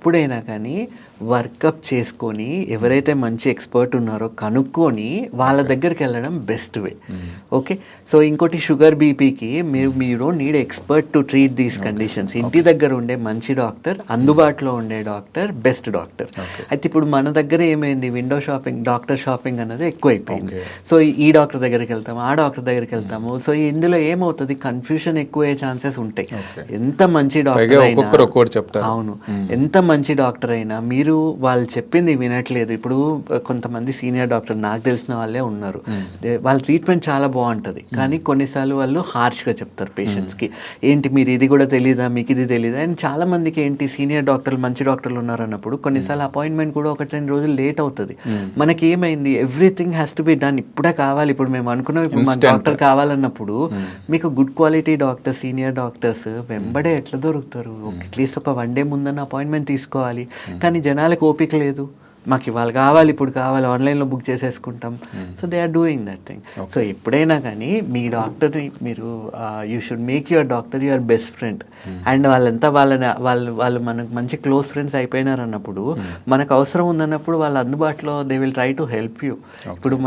ఎప్పుడైనా కానీ వర్కప్ చేసుకొని ఎవరైతే మంచి ఎక్స్పర్ట్ ఉన్నారో కనుక్కొని వాళ్ళ దగ్గరికి వెళ్ళడం బెస్ట్ వే. ఓకే, సో ఇంకోటి షుగర్ బీపీకి మీరు don't need expert to treat these conditions. ఇంటి దగ్గర ఉండే మంచి డాక్టర్, అందుబాటులో ఉండే డాక్టర్ బెస్ట్ డాక్టర్. అయితే ఇప్పుడు మన దగ్గర ఏమైంది, విండో షాపింగ్, డాక్టర్ షాపింగ్ అనేది ఎక్కువైపోయింది. సో ఈ డాక్టర్ దగ్గరికి వెళ్తాము, ఆ డాక్టర్ దగ్గరికి వెళ్తాము. సో ఇందులో ఏమవుతుంది, కన్ఫ్యూషన్ ఎక్కువయ్యే ఛాన్సెస్ ఉంటాయి. ఎంత మంచి డాక్టర్ అయినా, అవును, ఎంత మంచి డాక్టర్ అయినా మీరు వాళ్ళు చెప్పింది వినట్లేదు. ఇప్పుడు కొంతమంది సీనియర్ డాక్టర్ నాకు తెలిసిన వాళ్ళే ఉన్నారు, వాళ్ళ ట్రీట్మెంట్ చాలా బాగుంటుంది, కానీ కొన్నిసార్లు వాళ్ళు హార్ష్గా చెప్తారు పేషెంట్స్కి. ఏంటి మీరు ఇది కూడా తెలీదా, మీకు ఇది తెలీదా. అండ్ చాలా మందికి ఏంటి, సీనియర్ డాక్టర్లు మంచి డాక్టర్లు ఉన్నారన్నప్పుడు కొన్నిసార్లు అపాయింట్మెంట్ కూడా 1-2 రోజులు లేట్ అవుతుంది. మనకి ఏమైంది, everything has to be done, ఇప్పుడే కావాలి, ఇప్పుడు మేము అనుకున్నాం ఇప్పుడు మన డాక్టర్ కావాలన్నప్పుడు మీకు good quality doctors, senior doctors వెంబడే ఎట్లా దొరుకుతారు. అట్లీస్ట్ ఒక 1 డే ముందన్న అపాయింట్మెంట్ తీసుకోవాలి. కానీ జనాలకు ఓపిక లేదు, మాకు ఇవాళ కావాలి, ఇప్పుడు కావాలి, ఆన్లైన్లో బుక్ చేసేసుకుంటాం. So they are doing that thing. So ఎప్పుడైనా కానీ మీ డాక్టర్ని మీరు you should make your doctor your best friend. And వాళ్ళంతా వాళ్ళు మనకు మంచి క్లోజ్ ఫ్రెండ్స్ అయిపోయినారు అన్నప్పుడు, మనకు అవసరం ఉందన్నప్పుడు వాళ్ళు అందుబాటులో they will try to help you. ఇప్పుడు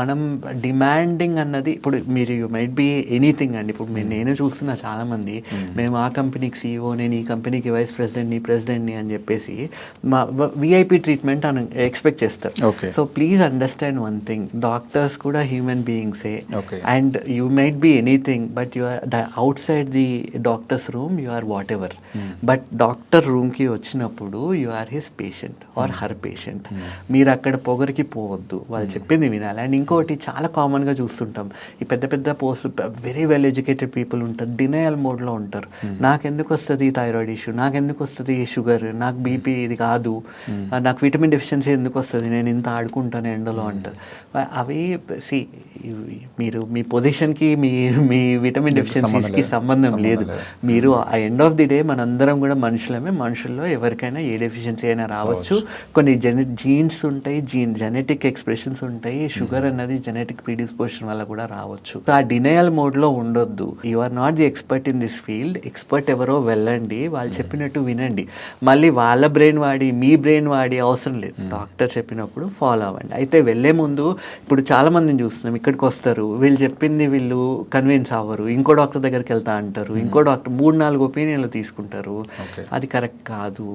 మనం డిమాండింగ్ అన్నది, ఇప్పుడు మీరు యూ మైట్ బీ ఎనీథింగ్ అండి. ఇప్పుడు నేను చూస్తున్నా చాలామంది, మేము ఆ కంపెనీకి CEO, నేను ఈ కంపెనీకి వైస్ ప్రెసిడెంట్ని, ప్రెసిడెంట్ని అని చెప్పేసి మా విఐపి ట్రీట్మెంట్ అని ఎక్స్పెక్ట్ చేస్తారు. So please understand one thing, doctors కూడా హ్యూమన్ బీయింగ్సే. And you might be anything, but you are outside the doctor's room you are whatever. But doctor రూమ్కి వచ్చినప్పుడు you are his patient or her patient. మీరు అక్కడ పొగరికి పోవద్దు, వాళ్ళు చెప్పింది వినాలి. అండ్ ఇంకోటి చాలా కామన్గా చూస్తుంటాం, ఈ పెద్ద పెద్ద పోస్టులు, వెరీ వెల్ ఎడ్యుకేటెడ్ పీపుల్ ఉంటారు, డినయల్ మోడ్లో ఉంటారు. నాకెందుకు వస్తుంది థైరాయిడ్ ఇష్యూ, నాకెందుకు వస్తుంది షుగర్, నాకు బీపీ ఇది కాదు, నాకు విటమిన్ డెఫిషియన్సీ ఎందుకు వస్తుంది, నేను ఇంత ఆడుకుంటాను ఎండలో అంటారు. అవి మీరు మీ పొజిషన్కి మీ విటమిన్ డెఫిషియన్సీస్కి సంబంధం లేదు. మీరు ఆ ఎండ్ ఆఫ్ ది డే మనందరం కూడా మనుషులమే, మనుషుల్లో ఎవరికైనా ఏ డెఫిషియన్సీ అయినా రావచ్చు. కొన్ని జీన్స్ ఉంటాయి, జెనెటిక్ ఎక్స్ప్రెషన్స్ ఉంటాయి. షుగర్ అన్నది జెనెటిక్ ప్రీడిస్పోజిషన్ వల్ల కూడా రావచ్చు. సో ఆ డినయల్ మోడ్లో ఉండొద్దు. You are not the expert in this field. Expert ఎవరో వెళ్ళండి, వాళ్ళు చెప్పినట్టు వినండి. మళ్ళీ వాళ్ళ బ్రెయిన్ వాడి మీ బ్రెయిన్ వాడి అవసరం లేదు. డాక్టర్ చెప్పినప్పుడు ఫాలో అవ్వండి. అయితే వెళ్ళే ముందు, ఇప్పుడు చాలా మందిని చూస్తున్నాం, ఇక్కడికి వస్తారు, వీళ్ళు చెప్పింది వీళ్ళు కన్విన్స్ అవ్వరు, ఇంకో డాక్టర్ దగ్గరికి వెళ్తా అంటారు, ఇంకో డాక్టర్ 3-4 ఒపీనియన్లు తీసుకుంటారు. అది కరెక్ట్ కాదు.